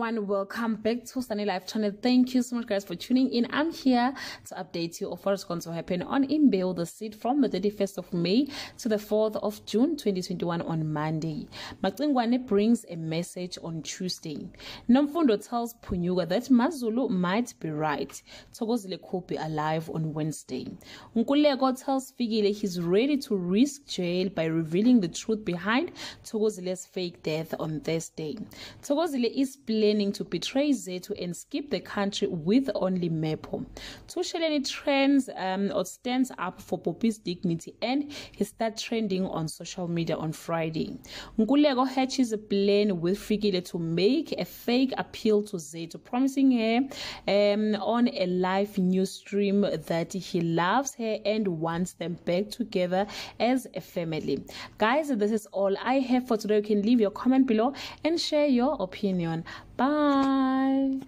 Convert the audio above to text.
everyone, welcome back to Sunny Life channel. Thank you so much guys for tuning in. I'm here to update you of what's going to happen on Imbewu, the seat from the 31st of May to the 4th of June 2021 on Monday. Macingwane brings a message on Tuesday. Nomfundo tells Punyuga that Mazulu might be right. Thokozile could be alive on Wednesday. Nkulego tells Figile he's ready to risk jail by revealing the truth behind Thokozile's fake death on Thursday. Thokozile is planning to betray Zethu and skip the country with only Mepo. Tusheleni stands up for Poppy's dignity and he starts trending on social media on Friday. Nkulego hatches a plan with Fikile to make a fake appeal to Zethu, promising her on a live news stream that he loves her and wants them back together as a family. Guys, this is all I have for today. You can leave your comment below and share your opinion. Bye.